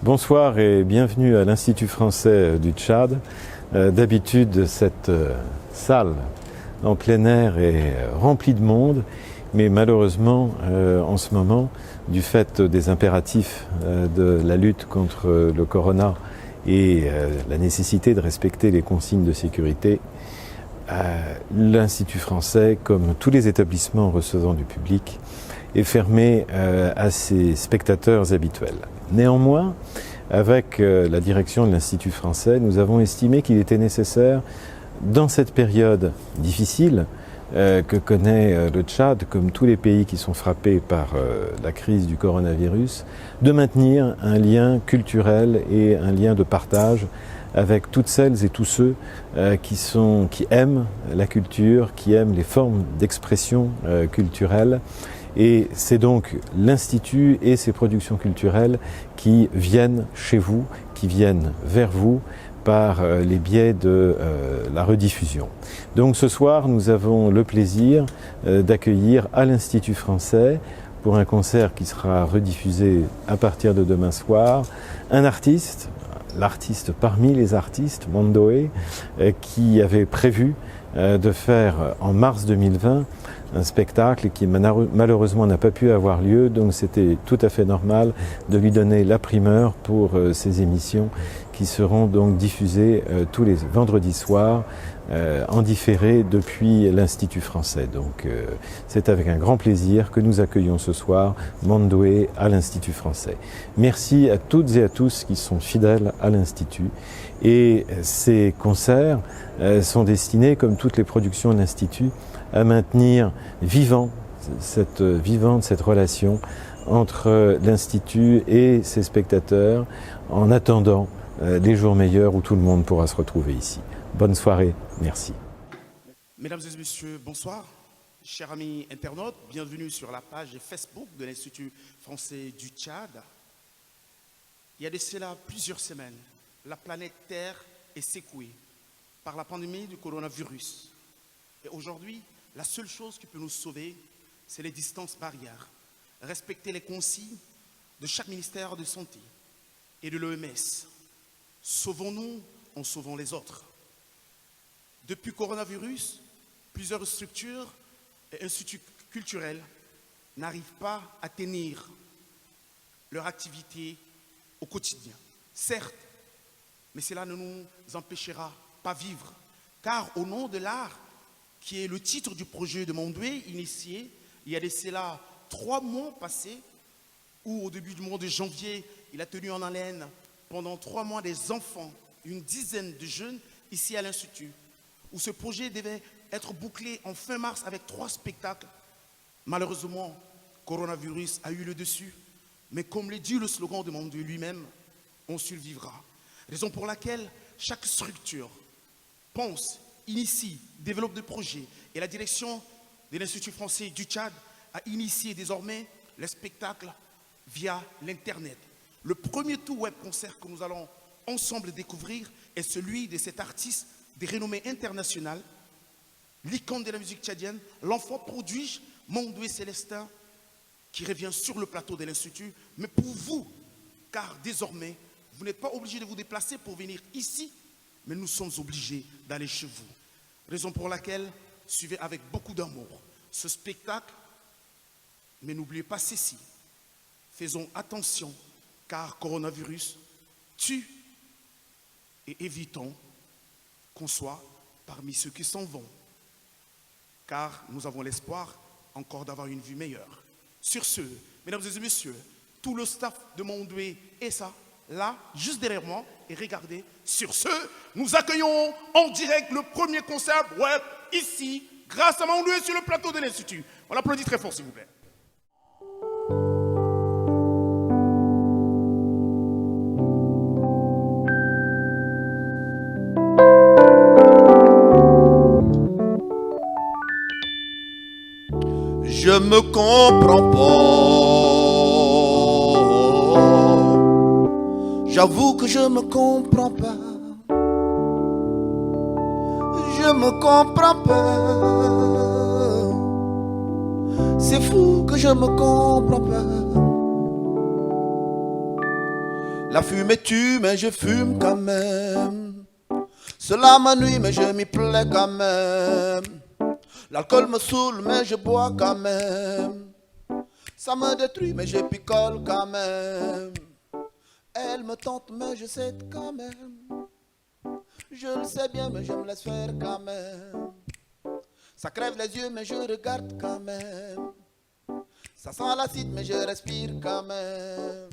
Bonsoir et bienvenue à l'Institut français du Tchad. D'habitude, cette salle en plein air est remplie de monde, mais malheureusement, en ce moment, du fait des impératifs de la lutte contre le corona et la nécessité de respecter les consignes de sécurité, l'Institut français, comme tous les établissements recevant du public, est fermé à ses spectateurs habituels. Néanmoins, avec la direction de l'Institut français, nous avons estimé qu'il était nécessaire, dans cette période difficile que connaît le Tchad, comme tous les pays qui sont frappés par la crise du coronavirus, de maintenir un lien culturel et un lien de partage avec toutes celles et tous ceux qui aiment la culture, qui aiment les formes d'expression culturelle. Et c'est donc l'Institut et ses productions culturelles qui viennent chez vous, qui viennent vers vous par les biais de la rediffusion. Donc ce soir, nous avons le plaisir d'accueillir à l'Institut français, pour un concert qui sera rediffusé à partir de demain soir, un artiste, l'artiste parmi les artistes, Mondoé, qui avait prévu de faire en mars 2020 un spectacle qui malheureusement n'a pas pu avoir lieu, donc c'était tout à fait normal de lui donner la primeur pour ces émissions qui seront donc diffusées tous les vendredis soirs en différé depuis l'Institut français. Donc c'est avec un grand plaisir que nous accueillons ce soir Mondoé à l'Institut français. Merci à toutes et à tous qui sont fidèles à l'Institut. Et ces concerts sont destinés, comme toutes les productions de l'Institut, à maintenir vivante cette relation entre l'Institut et ses spectateurs en attendant les jours meilleurs où tout le monde pourra se retrouver ici. Bonne soirée, merci. Mesdames et messieurs, bonsoir. Chers amis internautes, bienvenue sur la page Facebook de l'Institut français du Tchad. Il y a de cela plusieurs semaines, la planète Terre est secouée par la pandémie du coronavirus. Et aujourd'hui, la seule chose qui peut nous sauver, c'est les distances barrières. Respecter les consignes de chaque ministère de santé et de l'OMS. Sauvons-nous en sauvant les autres. Depuis le coronavirus, plusieurs structures et instituts culturels n'arrivent pas à tenir leur activité au quotidien. Certes, mais cela ne nous empêchera pas de vivre. Car au nom de l'art, qui est le titre du projet de Mondoé initié, il y a de cela 3 mois passés, où au début du mois de janvier, il a tenu en haleine pendant 3 mois des enfants, une dizaine de jeunes ici à l'Institut, où ce projet devait être bouclé en fin mars avec 3 spectacles. Malheureusement, le coronavirus a eu le dessus, mais comme le dit le slogan de Mondoé lui-même, on survivra. Raison pour laquelle chaque structure pense, initie, développe des projets. Et la direction de l'Institut français du Tchad a initié désormais les spectacles via l'Internet. Le premier tout web concert que nous allons ensemble découvrir est celui de cet artiste de renommée internationale, l'icône de la musique tchadienne, l'enfant prodige Mondoé Célestin, qui revient sur le plateau de l'Institut. Mais pour vous, car désormais, vous n'êtes pas obligé de vous déplacer pour venir ici, mais nous sommes obligés d'aller chez vous. Raison pour laquelle, suivez avec beaucoup d'amour ce spectacle, mais n'oubliez pas ceci. Faisons attention, car coronavirus tue, et évitons qu'on soit parmi ceux qui s'en vont, car nous avons l'espoir encore d'avoir une vie meilleure. Sur ce, mesdames et messieurs, tout le staff de Mondoé est ça, là, juste derrière moi, et regardez, sur ce, nous accueillons en direct le premier concert web ici, grâce à Mondoé sur le plateau de l'Institut. On l'applaudit très fort, s'il vous plaît. Je me comprends pas. J'avoue que je me comprends pas. Je me comprends pas. C'est fou que je me comprends pas. La fumée tue, mais je fume quand même. Cela m'ennuie, mais je m'y plais quand même. L'alcool me saoule, mais je bois quand même. Ça me détruit, mais je picole quand même. Elle me tente, mais je cède quand même. Je le sais bien, mais je me laisse faire quand même. Ça crève les yeux, mais je regarde quand même. Ça sent l'acide, mais je respire quand même.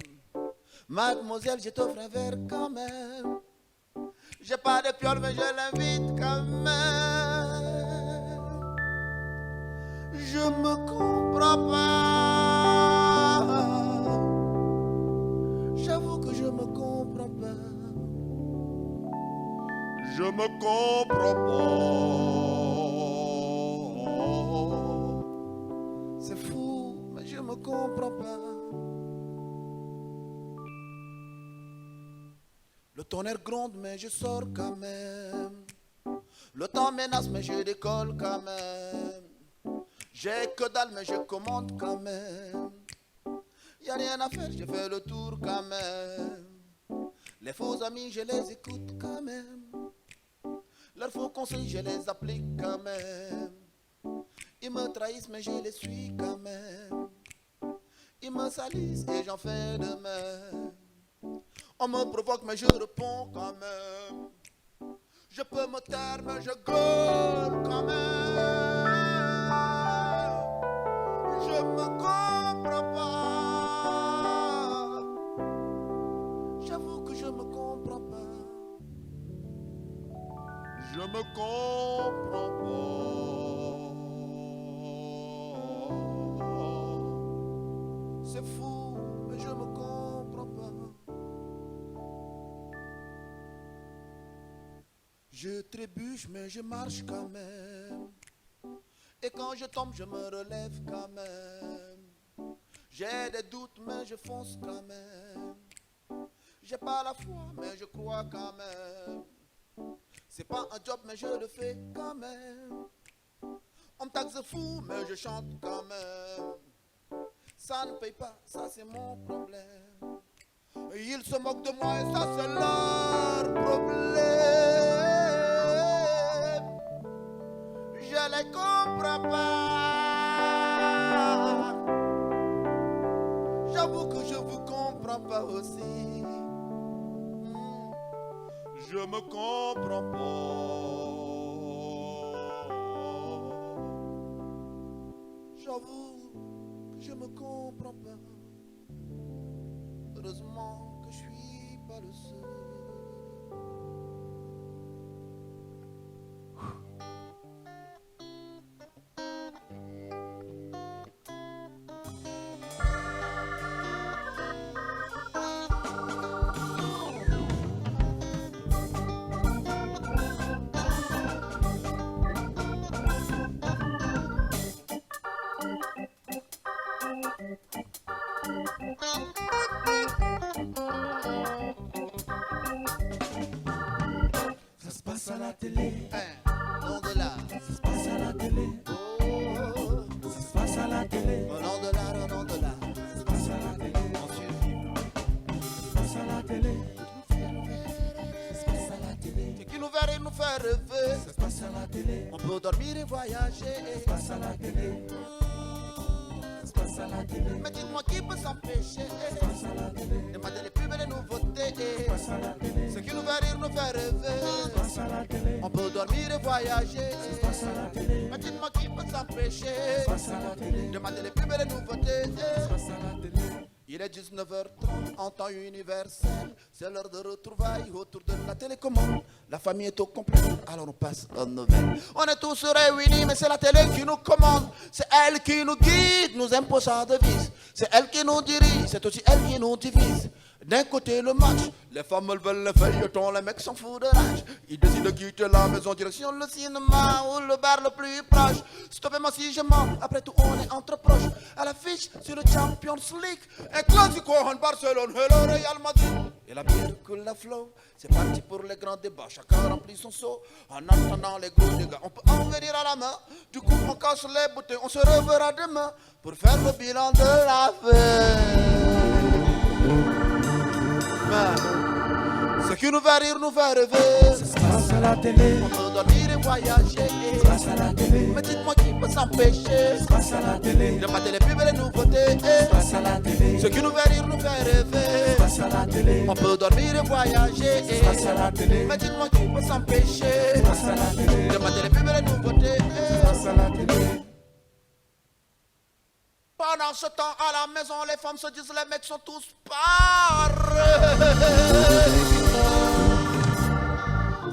Mademoiselle, je t'offre un verre quand même. J'ai pas de piole, mais je l'invite quand même. Je me comprends pas. J'avoue que je me comprends pas. Je me comprends pas. C'est fou, mais je me comprends pas. Le tonnerre gronde, mais je sors quand même. Le temps menace, mais je décolle quand même. J'ai que dalle, mais je commande quand même. Y'a rien à faire, je fais le tour quand même. Les faux amis, je les écoute quand même. Leurs faux conseils, je les applique quand même. Ils me trahissent, mais je les suis quand même. Ils me salissent et j'en fais de même. On me provoque, mais je réponds quand même. Je peux me taire, mais je gueule quand même. Je me comprends pas. J'avoue que je me comprends pas. Je me comprends pas. C'est fou, mais je me comprends pas. Je trébuche, mais je marche quand même. Et quand je tombe, je me relève quand même. J'ai des doutes, mais je fonce quand même. J'ai pas la foi, mais je crois quand même. C'est pas un job, mais je le fais quand même. On me taxe fou, mais je chante quand même. Ça ne paye pas, ça c'est mon problème. Ils se moquent de moi et ça c'est leur problème. Je les comprends pas. J'avoue que je vous comprends pas aussi. Je me comprends pas. J'avoue que je me comprends pas. Heureusement que je suis pas le seul. Ça se passe à la télé, Non de là. ça se passe à la télé, Oh, ça se passe à la télé, non de là, non de là. ça se passe à la télé, On suit. ça se passe à la télé, ça se passe à la télé, Ce qui nous verrait nous faire rêver. ça se passe à la télé, On peut dormir et voyager. ça se passe à la télé, ça se passe à la télé, Mais dites-moi qui peut s'empêcher ça se passe à la télé, de mater les plus belles nouveautés. ça se passe à la télé, Ce qui nous verrait nous faire ça se rêver. passe à la télé, On peut dormir et voyager. ça se passe à la télé, Mais dites-moi qui peut s'empêcher ça se passe à la télé, de mater les plus belles nouveautés. ça se passe à la télé. Il est 19h30 en temps universel. C'est l'heure de retrouvailles autour de la télécommande. La famille est au complet, alors on passe aux nouvelles. On est tous réunis, mais c'est la télé qui nous commande. C'est elle qui nous guide, nous impose sa devise. C'est elle qui nous dirige, c'est aussi elle qui nous divise. D'un côté le match, les femmes veulent le feuilleton, les mecs s'en foutent de rage. Ils décident de quitter la maison, direction le cinéma ou le bar le plus proche. Stoppez-moi si je mens, après tout on est entre proches. À l'affiche sur le Champions League, un classico en Barcelone et le Real Madrid. Et la bière coule la flow, c'est parti pour les grands débats. Chacun remplit son seau, en attendant les gros dégâts. On peut en venir à la main, du coup on casse les bouteilles. On se reverra demain pour faire le bilan de la fête. Ce qui nous fait rire, nous fait rêver. Ça se passe à la télé. On peut dormir et voyager. Ça se passe à la télé. Mais dites-moi qui peut s'empêcher. Ça se passe à la télé. De mater les pubs et les nouveautés. Ça se passe à la télé. Ce qui nous fait rire, nous fait rêver. Ça se passe à la télé. On peut dormir et voyager. Ça se passe à la télé. Mais dites-moi qui peut s'empêcher. Ça se passe à la télé. De mater les pubs et les nouveautés. Ça se passe à la télé. Pendant ce temps, à la maison, les femmes se disent les mecs sont tous pareils.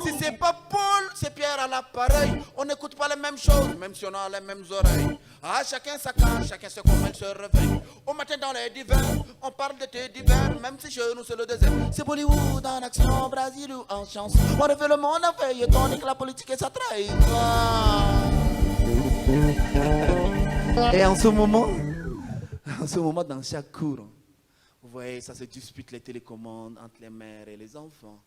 Si c'est pas Paul, c'est Pierre à l'appareil. On n'écoute pas les mêmes choses, même si on a les mêmes oreilles. Ah, chacun sa cage, chacun sait comment il se réveille. Au matin dans les divers, on parle d'été d'hiver, même si chez nous c'est le désert. C'est Bollywood en action, Brésil ou en chanson. On refait le monde en feuilleton, et que la politique et ça trahit. Et en ce moment, dans chaque cour, vous voyez, ça se dispute les télécommandes entre les mères et les enfants.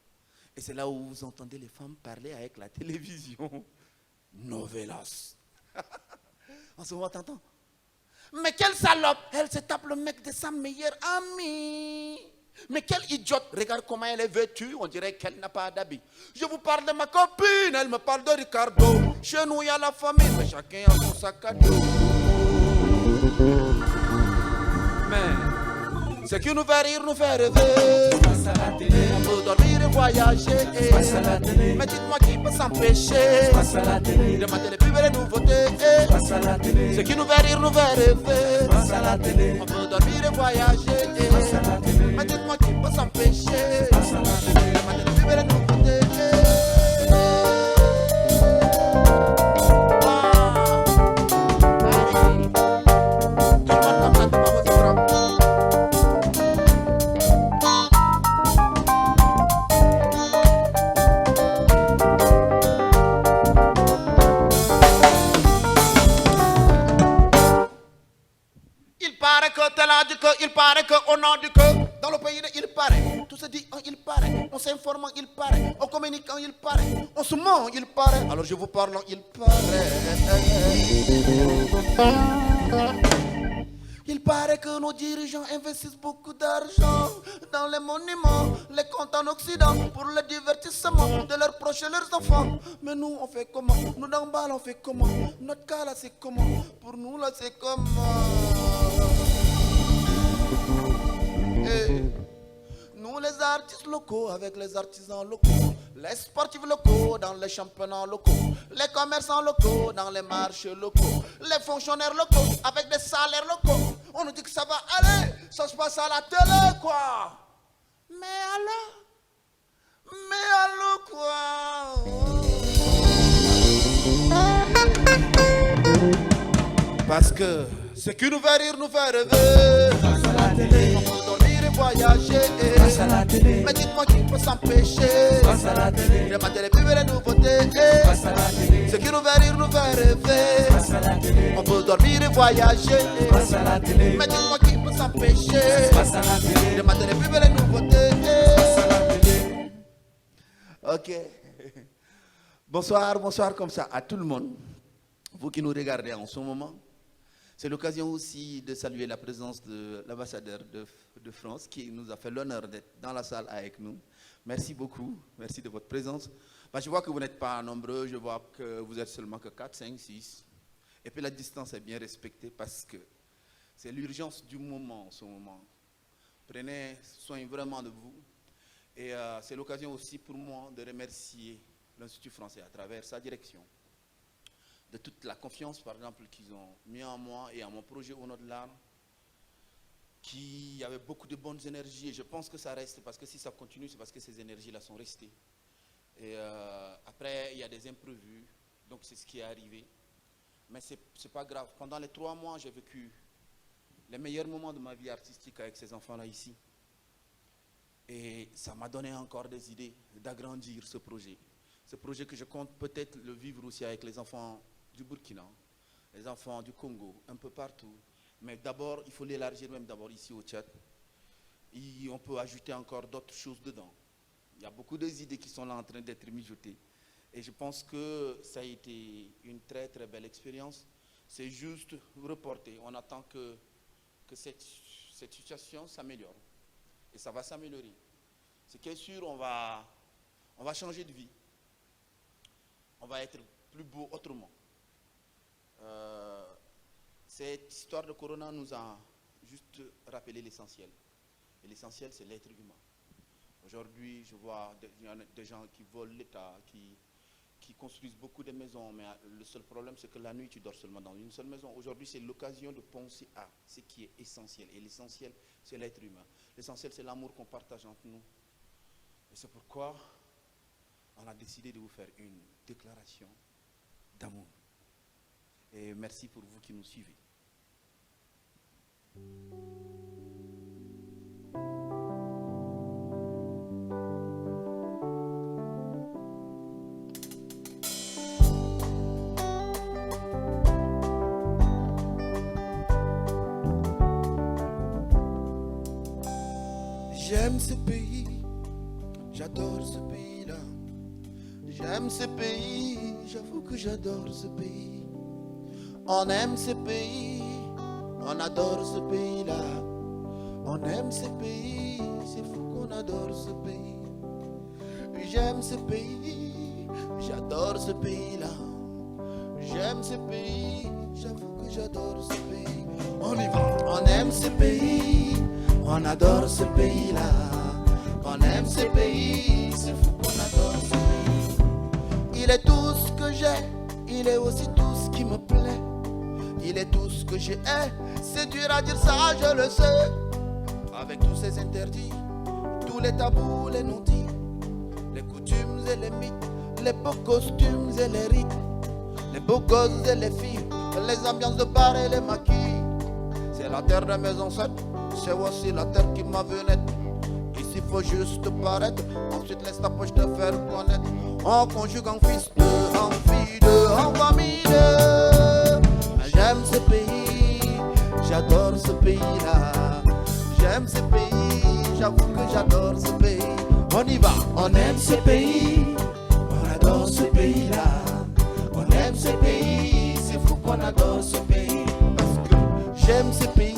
Et c'est là où vous entendez les femmes parler avec la télévision. Novelas. En ce moment, t'entends? Mais quelle salope! Elle se tape le mec de sa meilleure amie. Mais quelle idiote! Regarde comment elle est vêtue, on dirait qu'elle n'a pas d'habit. Je vous parle de ma copine, elle me parle de Ricardo. Chez nous, il y a la famille, mais chacun a son sac à dos. Mais ce qui nous fait rire, nous fait rêver. Ça se passe à la télé. On peut dormir et voyager. Ça se passe à la télé. Mais dites-moi qui peut s'empêcher. Ça se passe à la télé. De mater les pubs et les nouveautés. Ça se passe à la télé. Ce qui nous fait rire, nous fait rêver. Ça se passe à la télé. On peut dormir et voyager. Ça se passe à la télé. Mais dites-moi qui peut s'empêcher. Ça se passe à la télé. De mater les pubs et les nouveautés. Il paraît que tel a dit que, il paraît que, on a dit que. Dans le pays, il paraît. Tout se dit, il paraît. On s'informe, il paraît. On communique, il paraît. On se ment, il paraît. Alors je vous parle, il paraît. Il paraît que nos dirigeants investissent beaucoup d'argent dans les monuments, les comptes en Occident, pour le divertissement de leurs proches et leurs enfants. Mais nous, on fait comment? Nous, d'en bas, on fait comment? Notre cas, là, c'est comment? Pour nous, là, c'est comment? Et nous, les artistes locaux, avec les artisans locaux, les sportifs locaux dans les championnats locaux, les commerçants locaux dans les marchés locaux, les fonctionnaires locaux avec des salaires locaux. On nous dit que ça va aller, ça se passe à la télé, quoi. Mais alors quoi? Parce que ce qui nous fait rire, nous fait rêver. Ça se passe à la télé. On peut dormir et voyager. Ça se passe à la télé. Mais dites-moi qui peut s'empêcher. Ça se passe à la télé. De mater les pubs et les nouveautés. Ça se passe à la télé. Ce qui nous fait rire, nous fait rêver. Ça se passe à la télé. On peut dormir et voyager. Ça se passe à la télé. Mais dites-moi qui peut s'empêcher. Ça se passe à la télé. De mater les pubs et les nouveautés. Ça se passe à la télé. Ok. Bonsoir, bonsoir comme ça à tout le monde. Vous qui nous regardez en ce moment. C'est l'occasion aussi de saluer la présence de l'ambassadeur de France qui nous a fait l'honneur d'être dans la salle avec nous. Merci beaucoup, merci de votre présence. Je vois que vous n'êtes pas nombreux, je vois que vous êtes seulement que 4, 5, 6. Et puis la distance est bien respectée parce que c'est l'urgence du moment en ce moment. Prenez soin vraiment de vous. Et c'est l'occasion aussi pour moi de remercier l'Institut français à travers sa direction, de toute la confiance, par exemple, qu'ils ont mis en moi et en mon projet Au nom de l'art, qui avait beaucoup de bonnes énergies. Et je pense que ça reste, parce que si ça continue, c'est parce que ces énergies-là sont restées. Et après, il y a des imprévus, donc c'est ce qui est arrivé. Mais ce n'est pas grave. Pendant les 3 mois, j'ai vécu les meilleurs moments de ma vie artistique avec ces enfants-là ici. Et ça m'a donné encore des idées d'agrandir ce projet. Ce projet que je compte peut-être le vivre aussi avec les enfants du Burkina, les enfants du Congo, un peu partout. Mais d'abord, il faut l'élargir même d'abord ici au Tchad. Et on peut ajouter encore d'autres choses dedans. Il y a beaucoup d'idées qui sont là en train d'être mijotées. Et je pense que ça a été une très très belle expérience. C'est juste reporter. On attend que cette situation s'améliore. Et ça va s'améliorer. Ce qui est sûr, on va changer de vie. On va être plus beau autrement. Cette histoire de Corona nous a juste rappelé l'essentiel. Et l'essentiel, c'est l'être humain. Aujourd'hui, je vois des gens qui volent l'État, qui construisent beaucoup de maisons, mais le seul problème, c'est que la nuit, tu dors seulement dans une seule maison. Aujourd'hui, c'est l'occasion de penser à ce qui est essentiel. Et l'essentiel, c'est l'être humain. L'essentiel, c'est l'amour qu'on partage entre nous. Et c'est pourquoi on a décidé de vous faire une déclaration d'amour. Et merci pour vous qui nous suivez. J'aime ce pays, j'adore ce pays-là. J'aime ce pays, J'avoue que j'adore ce pays. on aime ce pays, on adore ce pays-là. On aime ce pays, c'est fou qu'on adore ce pays. J'aime ce pays, j'adore ce pays-là. J'aime ce pays, J'avoue que j'adore ce pays. on y va. On aime ce pays, on adore ce pays-là. On aime ce pays, c'est fou qu'on adore ce pays. Il est tout ce que j'ai, il est aussi tout ce qui me plaît. Il est tout ce que j'ai, c'est dur à dire ça, je le sais. Avec tous ces interdits, tous les tabous, les non-dits, les coutumes et les mythes, les beaux costumes et les rites, les beaux gosses et les filles, les ambiances de bar et les maquis. C'est la terre de mes ancêtres, c'est aussi la terre qui m'a vu naître. Ici faut juste paraître, ensuite laisse ta poche te faire connaître. On conjugue en fils de, en fille de, en famille de. J'aime ce pays, j'adore ce pays-là. J'aime ce pays, j'avoue que j'adore ce pays. On y va, on aime ce pays, on adore ce pays-là. On aime ce pays, c'est fou qu'on adore ce pays. Parce que j'aime ce pays,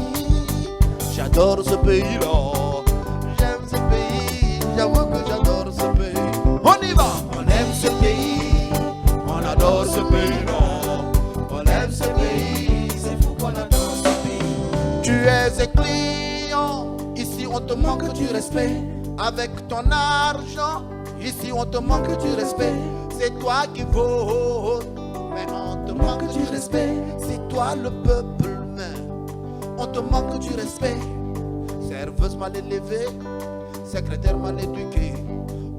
j'adore ce pays-là. J'aime ce pays, j'avoue que j'adore ce pays. On y va, on aime ce pays, on adore ce pays-là. On aime ce pays, c'est fou qu'on adore ce pays. Tu es client, ici on te manque du respect. Avec ton argent, ici on te manque du respect. C'est toi qui votes, mais on te manque du respect. C'est toi le peuple, mais on te manque du respect. Serveuse mal élevée, secrétaire mal éduqué,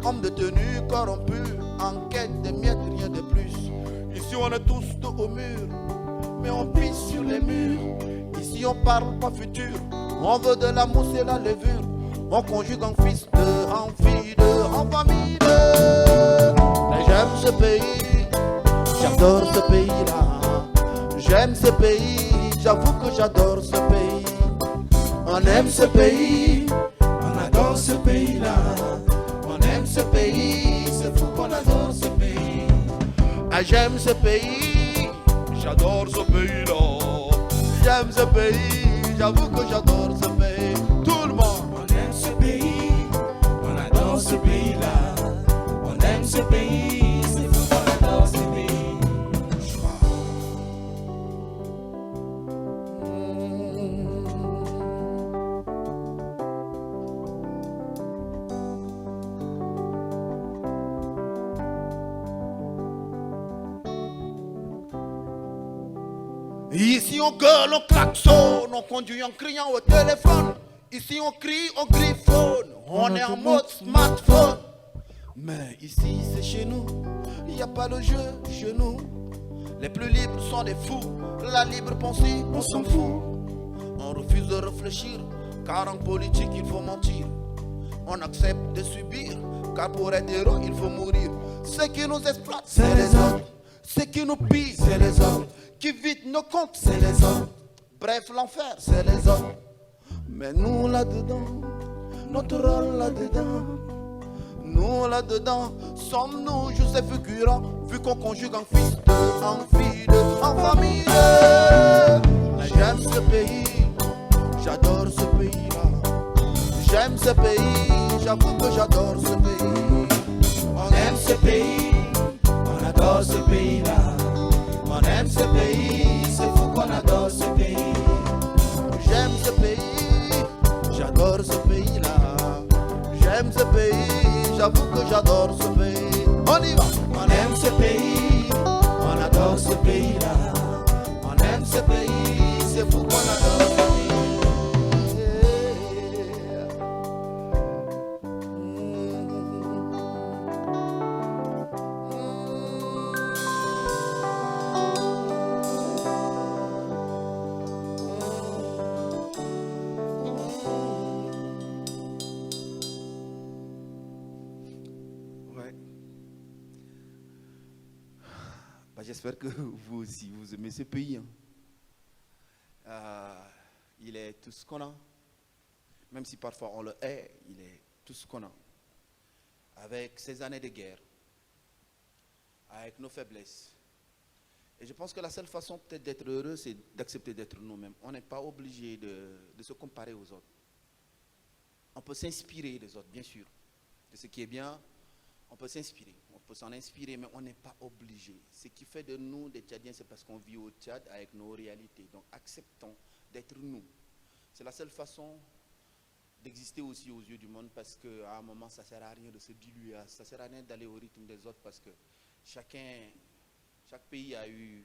homme de tenue corrompu, en quête de miettes, rien de plus. Ici on est tous dos au mur, mais on pisse sur les murs. Ici on parle pas futur, on veut de la mousse et la levure. On conjugue en fils de, en fille de, en famille de. Mais j'aime ce pays, j'adore ce pays-là. J'aime ce pays, j'avoue que j'adore ce pays. On aime ce pays, on adore ce pays-là. On aime ce pays, c'est fou qu'on adore ce pays. Ah, j'aime ce pays, j'adore ce pays-là. J'aime ce pays, j'avoue que j'adore ce pays. Tout le monde. On aime ce pays, on adore ce pays-là. On aime ce pays, c'est fou qu'on adore ce pays. Ici on gueule, on klaxonne, on conduit en criant au téléphone. Ici on crie, on griffonne, on est en mode smartphone. Mais ici c'est chez nous, il n'y a pas le jeu chez nous. Les plus libres sont des fous, la libre pensée on s'en fout. On refuse de réfléchir, car en politique il faut mentir. On accepte de subir, car pour être héros il faut mourir. Ceux qui nous exploitent, c'est les autres. Ceux qui nous pillent, c'est les autres. Qui vident nos comptes, c'est les autres. Bref, l'enfer, c'est les autres. Mais nous là-dedans, notre rôle là-dedans, nous là-dedans, sommes-nous juste des figurants, vu qu'on conjugue en fils de, en fille de, en famille de. J'aime ce pays, j'adore ce pays-là. J'aime ce pays, j'avoue que j'adore ce pays. On aime ce pays, on adore ce pays-là. On aime ce pays, c'est fou qu'on adore ce pays. J'aime ce pays, j'adore ce pays-là. J'aime ce pays, j'avoue que j'adore ce pays. On y va. On aime ce pays, on adore ce pays-là. On aime ce pays, c'est fou qu'on adore ce pays. Ouais. J'espère que vous aussi, vous aimez ce pays. Hein. Il est tout ce qu'on a. Même si parfois on le hait, il est tout ce qu'on a. Avec ces années de guerre, avec nos faiblesses. Et je pense que la seule façon peut-être d'être heureux, c'est d'accepter d'être nous-mêmes. On n'est pas obligé de se comparer aux autres. On peut s'inspirer des autres, bien sûr. De ce qui est bien, on peut s'inspirer. On peut s'en inspirer, mais on n'est pas obligé. Ce qui fait de nous des Tchadiens, c'est parce qu'on vit au Tchad avec nos réalités. Donc acceptons d'être nous. C'est la seule façon d'exister aussi aux yeux du monde, parce qu'à un moment, ça ne sert à rien de se diluer. Ça ne sert à rien d'aller au rythme des autres, parce que chaque pays a eu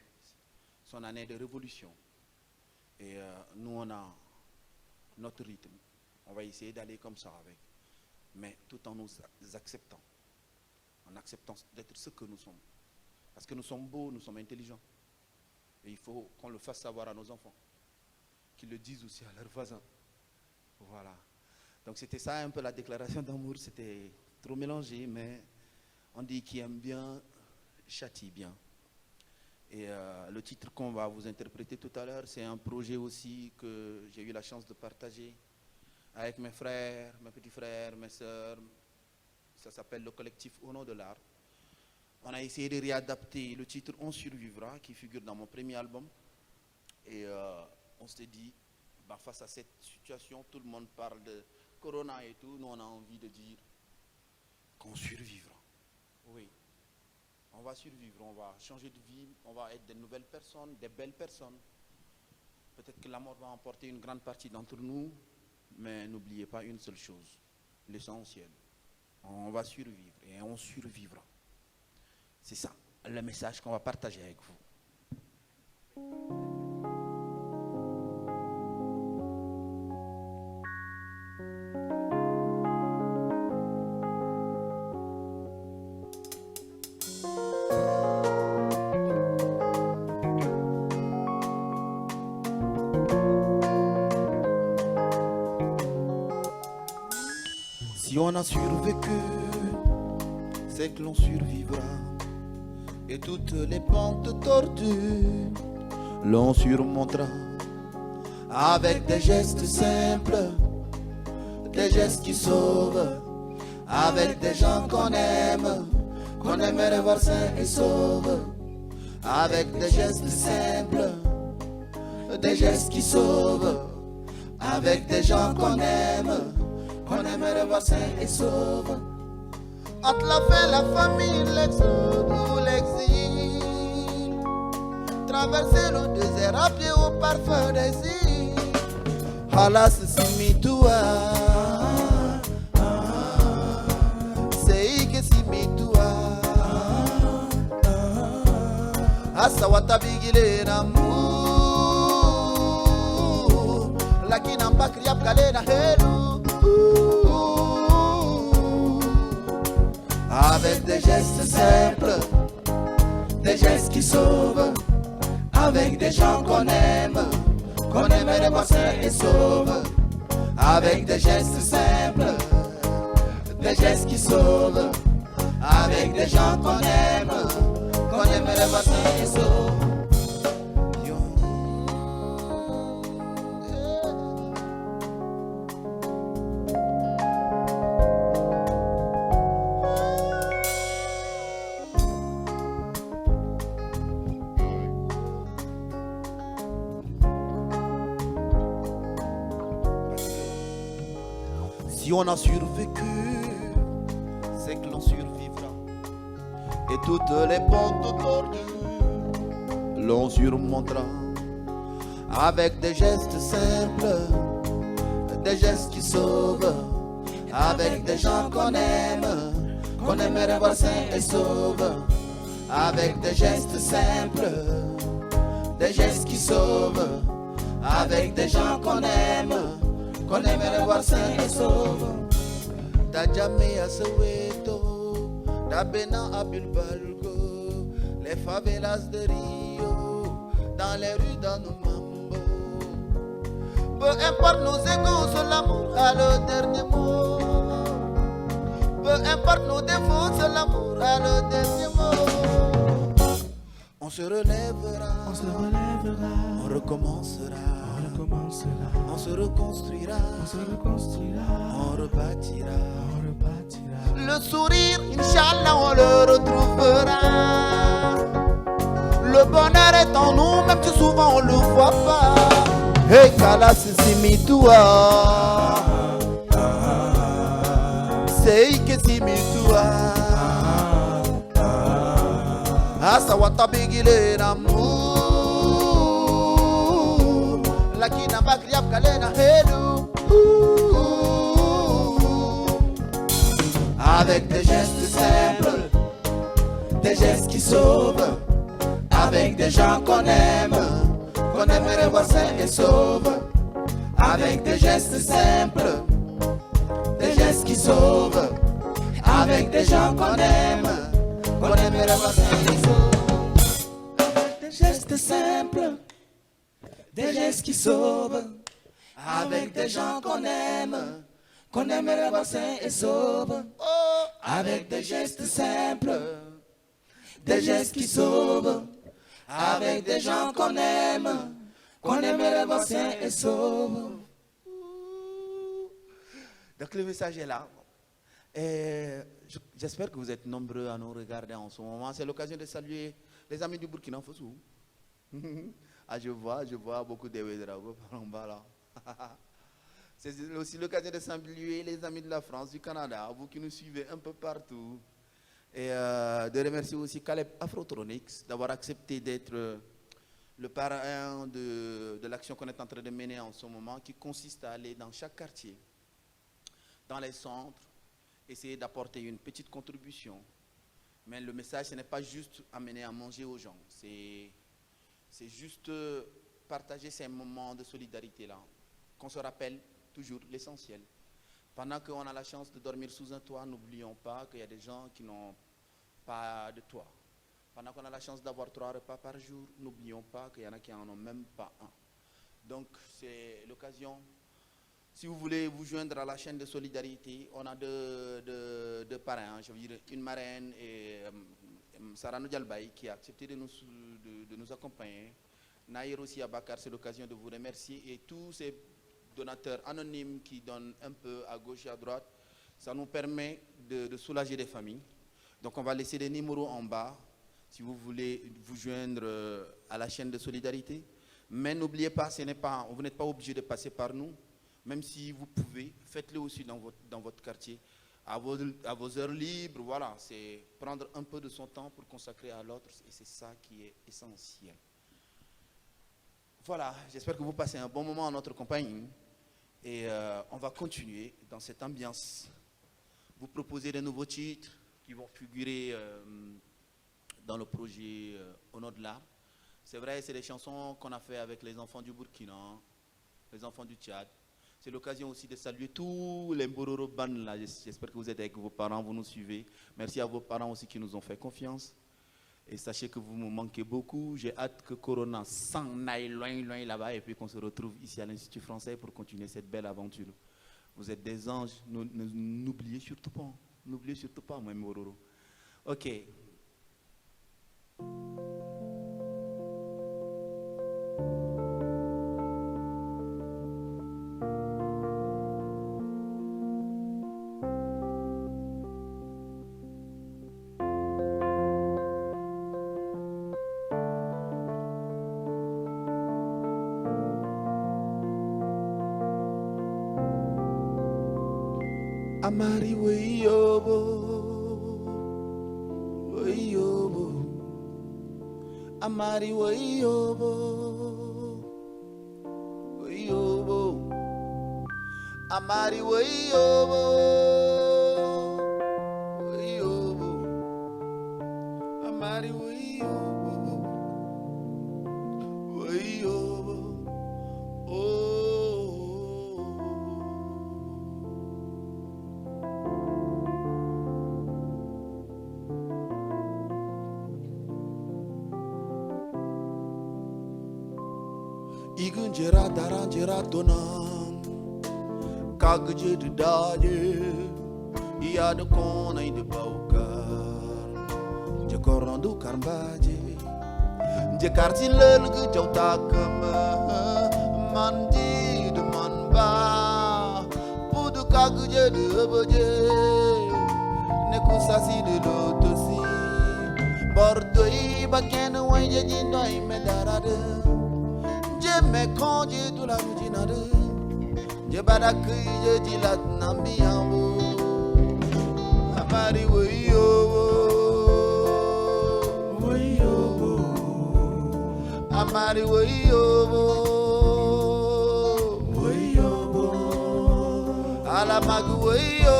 son année de révolution. Et nous, on a notre rythme. On va essayer d'aller comme ça avec. Mais tout en nous acceptant. En acceptant d'être ce que nous sommes. Parce que nous sommes beaux, nous sommes intelligents. Et il faut qu'on le fasse savoir à nos enfants. Qu'ils le disent aussi à leurs voisins. Voilà. Donc c'était ça un peu la déclaration d'amour. C'était trop mélangé, mais on dit qui aime bien, châtie bien. Et le titre qu'on va vous interpréter tout à l'heure, c'est un projet aussi que j'ai eu la chance de partager avec mes frères, mes petits frères, mes sœurs. Ça s'appelle le collectif Au nom de l'art. On a essayé de réadapter le titre On survivra, qui figure dans mon premier album. Et on s'est dit, face à cette situation, tout le monde parle de Corona et tout, nous on a envie de dire qu'on survivra. Oui, on va survivre, on va changer de vie, on va être des nouvelles personnes, des belles personnes. Peut-être que la mort va emporter une grande partie d'entre nous, mais n'oubliez pas une seule chose, l'essentiel. On va survivre et on survivra. C'est ça, le message qu'on va partager avec vous. Si on a survécu, c'est que l'on survivra. Et toutes les pentes tordues, l'on surmontera. Avec des gestes simples, des gestes qui sauvent. Avec des gens qu'on aimerait voir sains et sauvés. Avec des gestes simples, des gestes qui sauvent. Avec des gens qu'on aimerait voir sains et sauvés. Entre la faim, la famine, l'exode ou l'exil. Traverser le désert à pied au parfum des îles. Halas simitua. Seike simitua. Asa watabigile na mu. Lakini ambakri yapkale na helu. Avec des gestes simples, des gestes qui sauvent. Avec des gens qu'on aimerait voir sains et sauvés. Avec des gestes simples, des gestes qui sauvent. Avec des gens qu'on aimerait voir sains et sauvés. Si Si on a survécu, c'est que l'on survivra. Et toutes les pentes tordues, l'on surmontera. Avec des gestes simples, des gestes qui sauvent. Avec des gens qu'on aimerait voir sains et sauvés. Avec des gestes simples, des gestes qui sauvent. Avec des gens qu'on aimerait voir sains et sauvés. Dajame à Soweto, Dabena à Bilbalgo, les favelas de Rio, dans les rues d'Anumambo. Peu importe nos égos, c'est l'amour à le dernier mot. Peu importe nos défauts, c'est l'amour à le dernier mot. On se relèvera, on recommencera, on se reconstruira, on rebâtira. Le sourire, Inch'Allah, on le retrouvera. Le bonheur est en nous, même si souvent on le voit pas. Hey, Kala, c'est toi. C'est que c'est toi. Asawata bigile namu lakina bakriap kalena helu. Avec des gestes simples, des gestes qui sauvent. Avec des gens qu'on aimerait voir sains et sauvés. Avec des gestes simples, des gestes qui sauvent. Avec des gens qu'on aimerait voir sains et sauvés. Des gestes simples, des gestes qui sauvent. Avec des gens qu'on aimerait voir sains et sauvés. Avec des gestes simples, des gestes qui sauvent. Avec des gens qu'on aimerait voir sains et sauvés. Donc le message est là. Et j'espère que vous êtes nombreux à nous regarder en ce moment. C'est l'occasion de saluer les amis du Burkina Faso. Ah, je vois beaucoup de Ouedraogo par en bas là. C'est aussi l'occasion de saluer les amis de la France, du Canada, vous qui nous suivez un peu partout. Et de remercier aussi Caleb Afrotronics d'avoir accepté d'être le parrain de l'action qu'on est en train de mener en ce moment, qui consiste à aller dans chaque quartier, dans les centres, essayer d'apporter une petite contribution. Mais le message, ce n'est pas juste amener à manger aux gens, c'est juste partager ces moments de solidarité-là, qu'on se rappelle toujours l'essentiel. Pendant qu'on a la chance de dormir sous un toit, n'oublions pas qu'il y a des gens qui n'ont pas de toit. Pendant qu'on a la chance d'avoir 3 repas par jour, n'oublions pas qu'il y en a qui n'en ont même pas un. Donc c'est l'occasion. Si vous voulez vous joindre à la chaîne de solidarité, on a deux parrains, je veux dire une marraine et Sarah Nodjalbaï qui a accepté de nous accompagner. Naïr aussi Abakar, c'est l'occasion de vous remercier et tous ces donateurs anonymes qui donnent un peu à gauche et à droite. Ça nous permet de soulager les familles. Donc on va laisser les numéros en bas si vous voulez vous joindre à la chaîne de solidarité. Mais n'oubliez pas, vous n'êtes pas obligé de passer par nous. Même si vous pouvez, faites-le aussi dans votre quartier. À vos heures libres, voilà, c'est prendre un peu de son temps pour consacrer à l'autre. Et c'est ça qui est essentiel. Voilà, j'espère que vous passez un bon moment en notre compagnie. Et on va continuer dans cette ambiance. Vous proposer de nouveaux titres qui vont figurer dans le projet Au-delà. C'est vrai, c'est des chansons qu'on a fait avec les enfants du Burkina, les enfants du Tchad. C'est l'occasion aussi de saluer tous les Mbororo Ban là. J'espère que vous êtes avec vos parents, vous nous suivez. Merci à vos parents aussi qui nous ont fait confiance. Et sachez que vous me manquez beaucoup. J'ai hâte que Corona s'en aille loin là-bas et puis qu'on se retrouve ici à l'Institut français pour continuer cette belle aventure. Vous êtes des anges. N'oubliez surtout pas. N'oubliez surtout pas, moi, Mbororo. Ok. Amari weyobo, weyobo. Amari weyobo, weyobo. Amari weyobo, weyobo. Amari weyobo, weyobo. Igunjera daranjera tonang kagje de daje ia de kona inde baukar je korandu karbaje je kartin lelgu jauta kama mandi de manba pudu kagje de boje ne kusasi de lotosi bordoi baken wanje jindoi medarade me konje tu la mujinade je badaki je dilat nambiambo amari weyo amari weyo ala magu weyo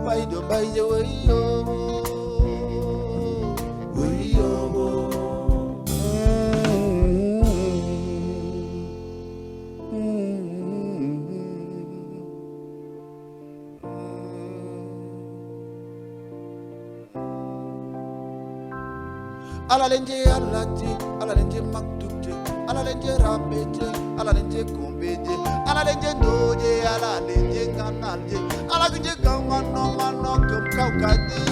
baido baije weyo ala lenje alati ala lenje maktute ala lenje rapete ala lenje kombete ala lenje doje ala lenje kanalje ala lenje gangano mano kum kaukati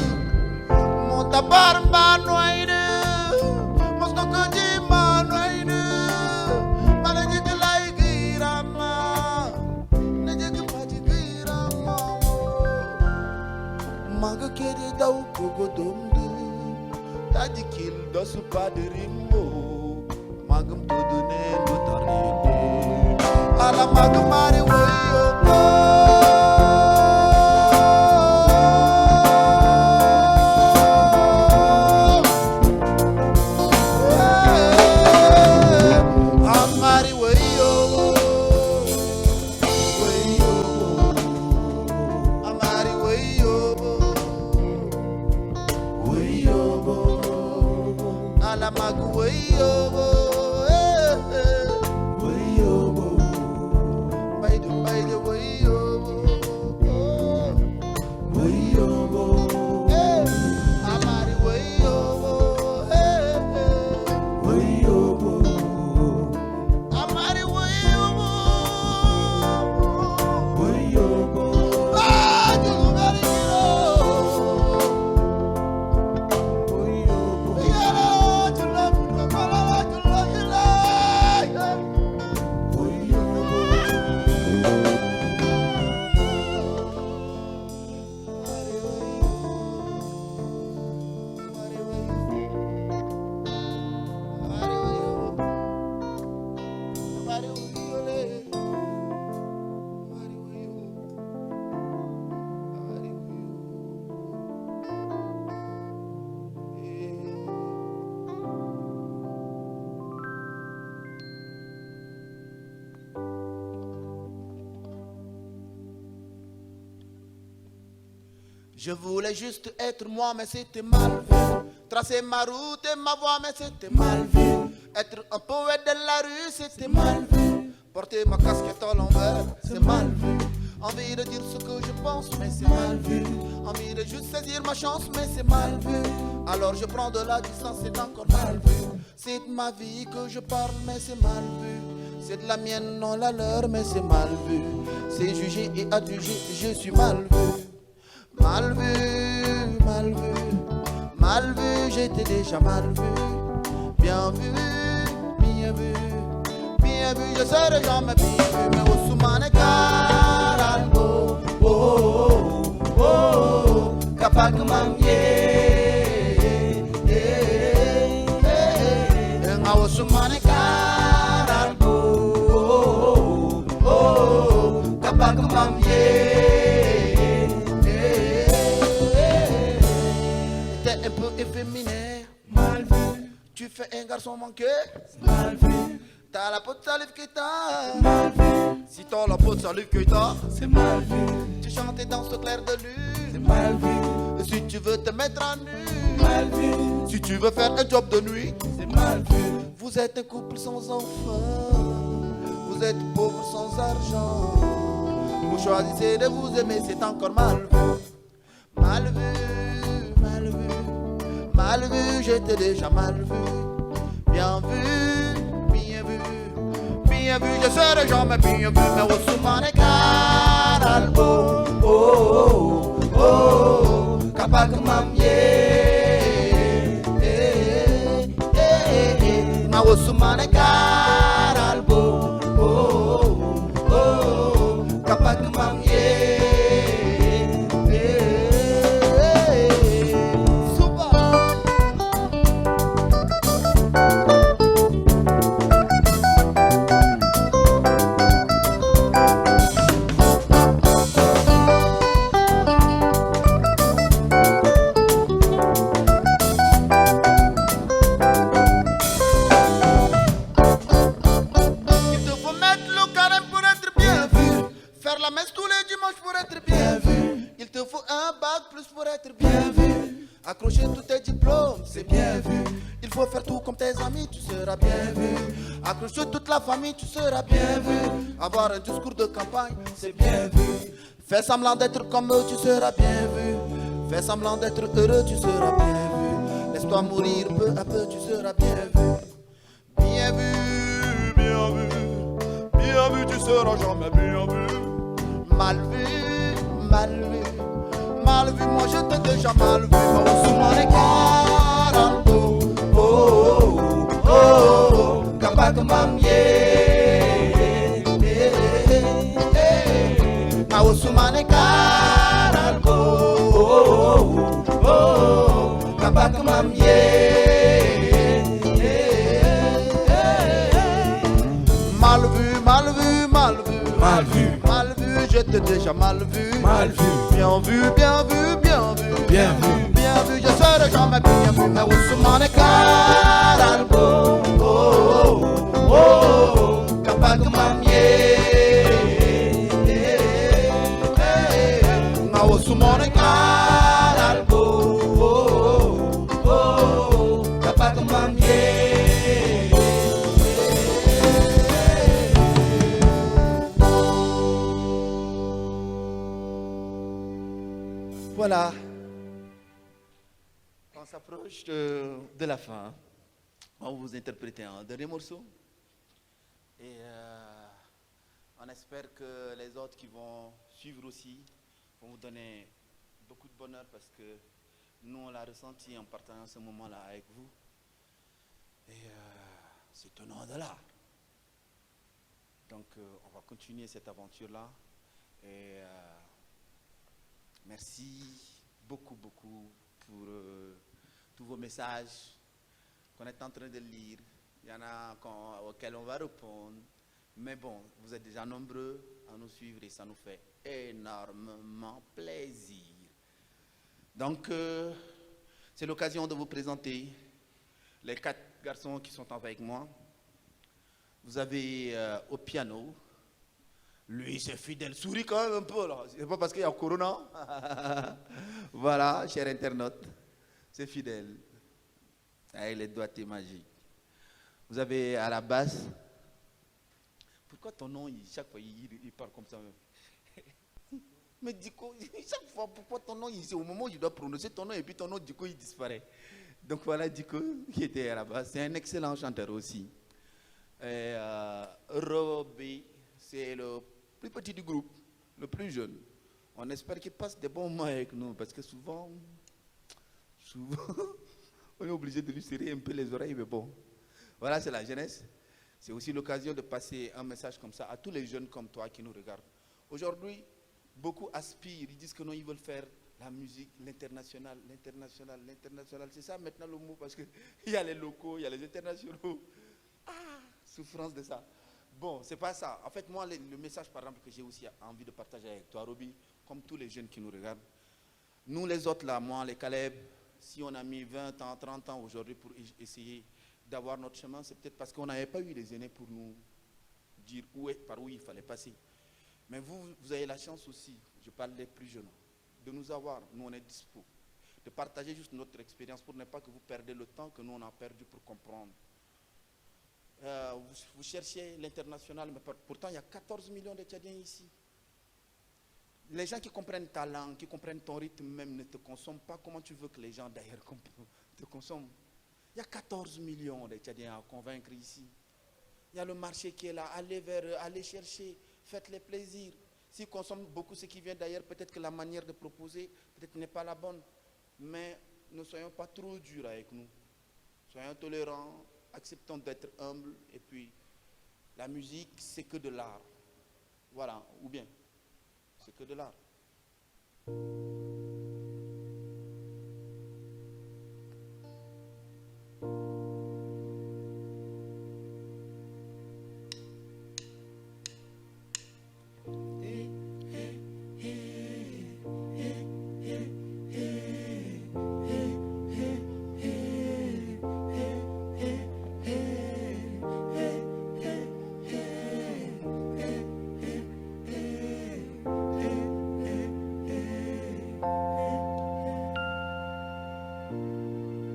montabar manoide mosto kanje manoide malenje delai girama lenje kepaji girama maga kede dau kogodom Tadi kill dosu padirimbo magam tudu nendo tarnete ala magam mare weyo amari weyo amari weyo ala magu weyobo weyobo baidu baidu weyobo weyobo amari weyobo weyobo amari weyobo weyobo aju marigiro Je voulais juste être moi, mais c'était mal vu. Tracer ma route et ma voie, mais c'était mal vu. Être un poète de la rue, c'était mal vu. Porter ma casquette à l'envers, c'est mal vu. Envie de dire ce que je pense, mais c'est mal vu. Envie de juste saisir ma chance, mais c'est mal vu. Alors je prends de la distance, c'est encore mal vu. C'est de ma vie que je parle, mais c'est mal vu. C'est de la mienne, non la leur, mais c'est mal vu. C'est jugé et adjugé, je suis mal vu. Mal vu, mal vu, mal vu, j'étais déjà mal vu. Bien vu, bien vu, bien vu, je serai jamais bien vu. Mais au soumane caralbo, oh oh oh oh, kapak mamie, au soumane caralbo, oh fais un garçon manqué, c'est mal vu, t'as la peau de salive qui t'a. mal vu, Si t'as la peau de salive qui t'a, c'est mal vu, tu chantes et danses au clair de c'est lune. mal vu, Et si tu veux te mettre à nu, mal vu, si tu veux faire un job de nuit, c'est mal vu, vous êtes un couple sans enfants, vous êtes pauvres sans argent. Vous choisissez de vous aimer, c'est encore mal vu. Mal vu, mal vu, mal vu, j'étais déjà mal vu. Bien vu, bien vu, bien vu, je serai jamais bien vu. Mais au soumane caralbo, oh, oh, oh, kapak mamie, mais au soumane caralbo, oh, oh, oh, kapak mamie. Accrocher tous tes diplômes, c'est bien vu. Il faut faire tout comme tes amis, tu seras bien vu. Accrocher toute la famille, tu seras bien vu. Avoir un discours de campagne, c'est bien vu. Fais semblant d'être comme eux, tu seras bien vu. Fais semblant d'être heureux, tu seras bien vu. Laisse-toi mourir peu à peu, tu seras bien vu. Bien vu, bien vu, bien vu, tu seras jamais bien vu. Mal vu, mal vu. Mal vu, moi je t'ai déjà mal vu. Mais où sont les caralbo, oh, oh, oh, oh, kapak mamie. Mais où sont les caralbo, oh, oh, oh, kapak mamie. Mal vu, mal vu, mal vu, mal vu, mal vu, je t'ai déjà mal vu. mal vu, Bien vu, bien vu, bien vu, bien vu, bien vu, je serai jamais bien vu. Mais où sont mon caralbo, oh, oh, oh, oh, kapak mamie. Mais où sont mon caralbo, oh, oh, oh, kapak mamie. Voilà, on s'approche de la fin. On va vous interpréter un dernier morceau. Et on espère que les autres qui vont suivre aussi vont vous donner beaucoup de bonheur parce que nous, on l'a ressenti en partageant ce moment-là avec vous. Et c'est un au-delà. Donc, on va continuer cette aventure-là. Et merci beaucoup, beaucoup pour tous vos messages qu'on est en train de lire. Il y en a auxquels on va répondre. Mais bon, vous êtes déjà nombreux à nous suivre et ça nous fait énormément plaisir. Donc, c'est l'occasion de vous présenter les 4 garçons qui sont avec moi. Vous avez au piano. Lui, c'est fidèle. Souris quand même un peu, là. C'est pas parce qu'il y a Corona. Voilà, cher internaute. C'est fidèle. Avec les doigtés magiques. Vous avez à la basse. Pourquoi ton nom, chaque fois, il parle comme ça même? Mais Diko, chaque fois, pourquoi ton nom, c'est au moment où il doit prononcer ton nom et puis ton nom, Diko, il disparaît. Donc voilà, Diko, qui était à la basse. C'est un excellent chanteur aussi. Et Robbie, c'est le plus petit du groupe, le plus jeune. On espère qu'il passe des bons moments avec nous parce que souvent on est obligé de lui serrer un peu les oreilles, mais bon. Voilà, c'est la jeunesse. C'est aussi l'occasion de passer un message comme ça à tous les jeunes comme toi qui nous regardent. Aujourd'hui, beaucoup aspirent, ils disent que non, ils veulent faire la musique, l'international, l'international, l'international. C'est ça maintenant le mot parce qu'il y a les locaux, il y a les internationaux. Ah, souffrance de ça. Bon, c'est pas ça. En fait, moi, le message, par exemple, que j'ai aussi envie de partager avec toi, Roby, comme tous les jeunes qui nous regardent, nous, les autres, là, moi, les Caleb, si on a mis 20 ans, 30 ans aujourd'hui pour essayer d'avoir notre chemin, c'est peut-être parce qu'on n'avait pas eu les aînés pour nous dire par où il fallait passer. Mais vous avez la chance aussi, je parle des plus jeunes, de nous avoir, nous on est dispo, de partager juste notre expérience pour ne pas que vous perdez le temps que nous on a perdu pour comprendre. Vous cherchez l'international, mais pourtant il y a 14 millions de Tchadiens ici. Les gens qui comprennent ta langue, qui comprennent ton rythme même ne te consomment pas. Comment tu veux que les gens d'ailleurs te consomment? Il y a 14 millions de Tchadiens à convaincre ici. Il y a le marché qui est là. Allez vers eux, allez chercher, faites-les plaisir. S'ils consomment beaucoup ce qui vient d'ailleurs, peut-être que la manière de proposer peut-être n'est pas la bonne. Mais ne soyons pas trop durs avec nous. Soyons tolérants, acceptons d'être humbles. Et puis, la musique, c'est que de l'art. Voilà, ou bien, c'est que de l'art.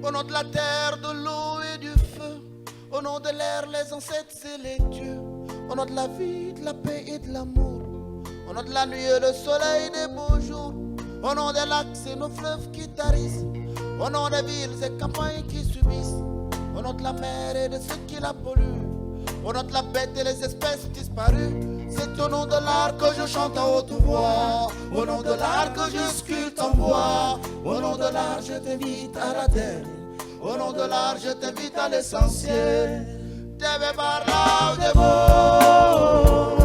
Au nom de la terre, de l'eau et du feu, au nom de l'air, les ancêtres et les dieux, au nom de la vie, de la paix et de l'amour, au nom de la nuit et le soleil des beaux jours, au nom des lacs et nos fleuves qui tarissent, au nom des villes et campagnes qui subissent, au nom de la mer et de ceux qui la polluent, au nom de la bête et les espèces disparues. C'est au nom de l'art que je chante à haute voix, au nom de l'art que je sculpte en bois, au nom de l'art je t'invite à la terre, au nom de l'art je t'invite à l'essentiel. Deve barra de beau,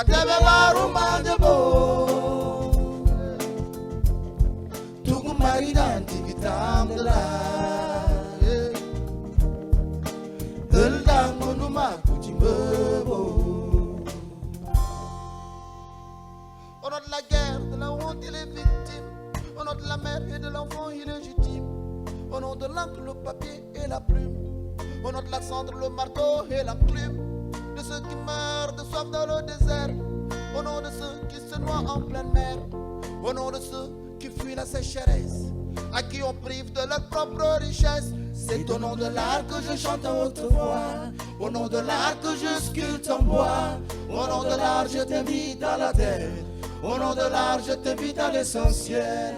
deve baruma de beau, tu kumari d'antiquitam de la, el dango numa kuchimbo. Au nom de la guerre, de la honte et les victimes, au nom de la mère et de l'enfant illégitime, au nom de l'encre, le papier et la plume, au nom de la cendre, le marteau et la plume, de ceux qui meurent de soif dans le désert, au nom de ceux qui se noient en pleine mer, au nom de ceux qui fuient la sécheresse, à qui on prive de leur propre richesse. C'est au nom de l'art que je chante à haute voix, au nom de l'art que je sculpte en bois, au nom de l'art je t'invite à la terre, au nom de l'art je t'invite à l'essentiel.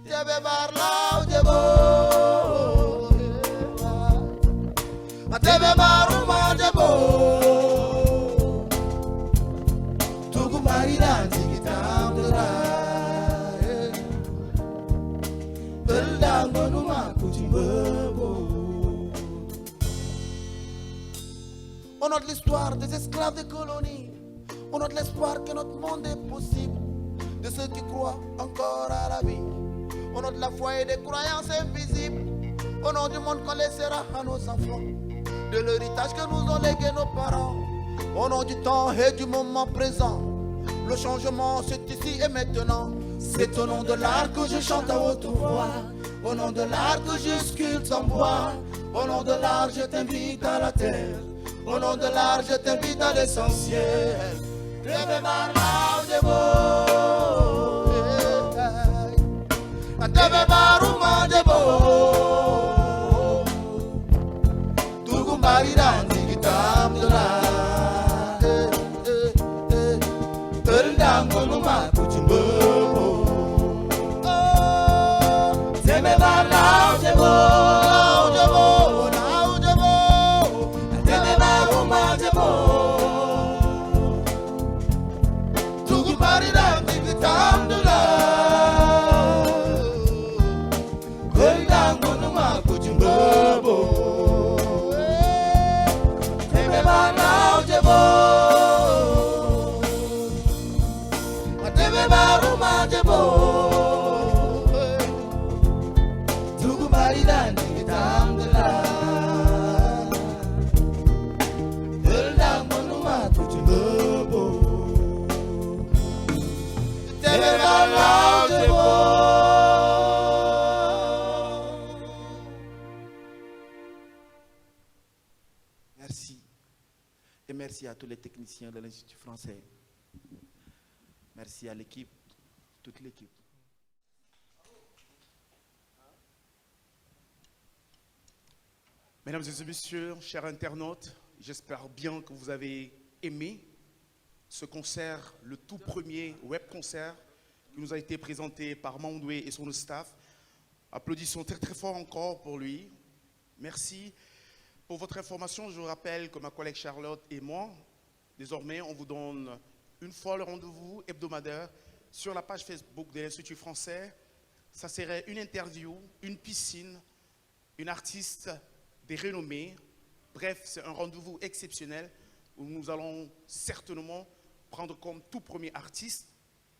Deve barla debo, deve baruma debo, tugu marina tigitam dura, beldango numa kutimbo. Au nom de l'histoire des esclaves des colonies, au nom de l'espoir que notre monde est possible, de ceux qui croient encore à la vie, au nom de la foi et des croyances invisibles, au nom du monde qu'on laissera à nos enfants, de l'héritage que nous ont légué nos parents, au nom du temps et du moment présent, le changement c'est ici et maintenant. C'est au nom de l'art que je chante à haute voix, au nom de l'art que je sculpte en bois, au nom de l'art je t'invite à la terre, au nom de l'art je t'invite à l'essentiel. Deve barra debo, deve baruma debo, tugu marina tigitam dura, eldango numa kuchimbo. Deve barra debo, deve baruma debo. Baba, Merci. Et merci à tous les techniciens de l'Institut français. Merci à l'équipe, toute l'équipe. Mesdames et messieurs, chers internautes, j'espère bien que vous avez aimé ce concert, le tout premier web concert qui nous a été présenté par Mandoué et son staff. Applaudissons très très fort encore pour lui. Merci. Pour votre information, je vous rappelle que ma collègue Charlotte et moi, désormais, on vous donne une fois le rendez-vous hebdomadaire sur la page Facebook de l'Institut français. Ça serait une interview, une piscine, une artiste des renommées. Bref, c'est un rendez-vous exceptionnel où nous allons certainement prendre comme tout premier artiste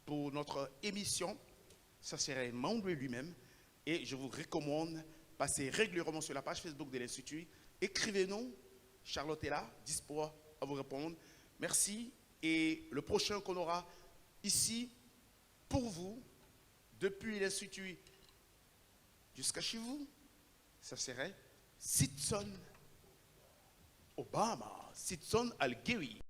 pour notre émission. Ça serait Mandoué lui-même. Et je vous recommande, passez régulièrement sur la page Facebook de l'Institut. Écrivez-nous, Charlotte est là, dispo à vous répondre. Merci. Et le prochain qu'on aura ici, pour vous, depuis l'Institut jusqu'à chez vous, ça serait Sitson Obama, Sitson Algeri.